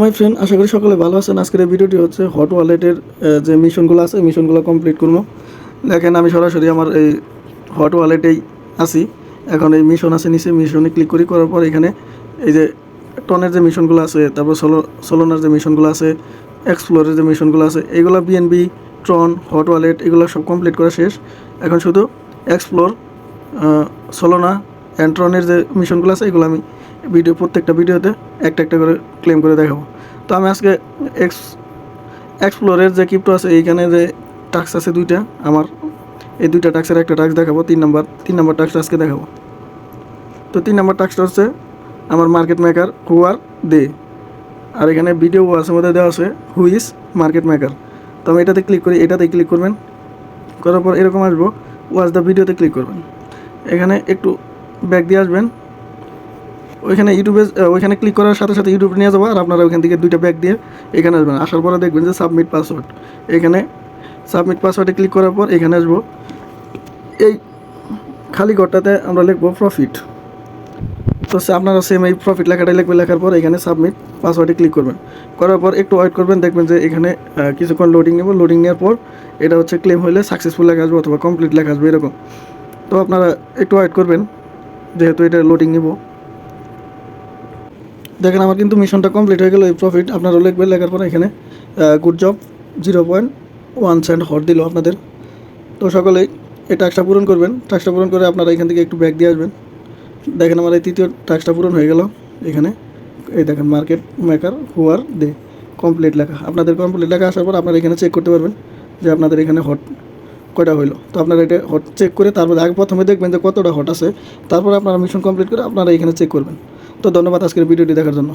My friend, আশা করি সকলে ভালো আছেন। আজকের এই ভিডিওটি হচ্ছে হট ওয়ালেটের যে মিশনগুলো আছে এই মিশনগুলো কমপ্লিট করবো। দেখেন আমি সরাসরি আমার এই হট ওয়ালেটেই আছি। এখন এই মিশন আছে নিচে, মিশনে ক্লিক করার পর এখানে এই যে টনের যে মিশনগুলো আছে, তারপর সোলোনার যে মিশনগুলো আছে, এক্সপ্লোরের যে মিশনগুলো আছে, এইগুলো বিএনবি, ট্রন, হট ওয়ালেট এগুলো সব কমপ্লিট করা শেষ। এখন শুধু এক্সপ্লোর, সোলোনা অ্যান্ড ট্রনের যে মিশনগুলো আছে এগুলো আমি প্রত্যেকটা ভিডিওতে একটা একটা করে ক্লেম করে দেখাবো। তো আমি আজকে এক্সপ্লোরের যে ক্রিপ্টো আছে এইখানে যে টাস্ক আছে দুইটা, আমার এই দুইটা টাস্কের একটা টাস্ক দেখাবো। তিন নাম্বার টাস্কটা আজকে দেখাবো। তো 3 নাম্বার টাস্কটা হচ্ছে আমার মার্কেট মেকার হু আর দে, আর এখানে ভিডিও ওয়াচের মধ্যে দেওয়া আছে হু ইজ মার্কেট মেকার। তো আমি এটাতে ক্লিক করি, এটাতে ক্লিক করবেন, করার পর এরকম আসবো, ওয়াচ দ্য ভিডিওতে ক্লিক করবেন। এখানে একটু ব্যাক দিয়ে আসবেন, ওইখানে ওইখানে ক্লিক করার সাথে সাথে ইউটিউবে নিয়ে যাবো। আর আপনারা ওইখান থেকে দুইটা ব্যাক দিয়ে এখানে আসবেন। আসার পরে দেখবেন যে সাবমিট পাসওয়ার্ড, এখানে সাবমিট পাসওয়ার্ডে ক্লিক করার পর এখানে আসবো, এই খালি ঘরটাতে আমরা লিখবো প্রফিট। তো আপনারা সেম এই প্রফিট লেখাটাই লিখবেন। লেখার পর এখানে সাবমিট পাসওয়ার্ডে ক্লিক করবেন, করার পর একটু ওয়েট করবেন, দেখবেন যে এখানে কিছুক্ষণ লোডিং নেব। লোডিং নেওয়ার পর এটা হচ্ছে ক্লেম হলে সাকসেসফুল লেখা আসবে অথবা কমপ্লিট লেখা আসবে এরকম। তো আপনারা একটু ওয়েট করবেন যেহেতু এটা লোডিং নেব। দেখেন আমার কিন্তু মিশনটা কমপ্লিট হয়ে গেল। এই প্রফিট আপনারা লিখবেন, লেখার পরে এখানে গুড জব 0.1 সেন্ট হট দিল আপনাদের। তো সকলেই এই টাস্কটা পূরণ করবেন। টাস্কটা পূরণ করে আপনারা এখান থেকে একটু ব্যাক দিয়ে আসবেন। দেখেন আমার এই তৃতীয় টাস্কটা পূরণ হয়ে গেল। এখানে এই দেখেন market maker who are they complete লেখা। আপনাদের কমপ্লিট লেখা আসার পর আপনারা এখানে চেক করতে পারবেন যে আপনাদের এখানে হট কয়টা হইলো। তো আপনারা এটা হট চেক করে তারপর আগে প্রথমে দেখবেন যে কতটা হট আছে, তারপর আপনারা মিশন কমপ্লিট করে আপনারা এখানে চেক করবেন। তো ধন্যবাদ আজকের ভিডিওটি দেখার জন্য।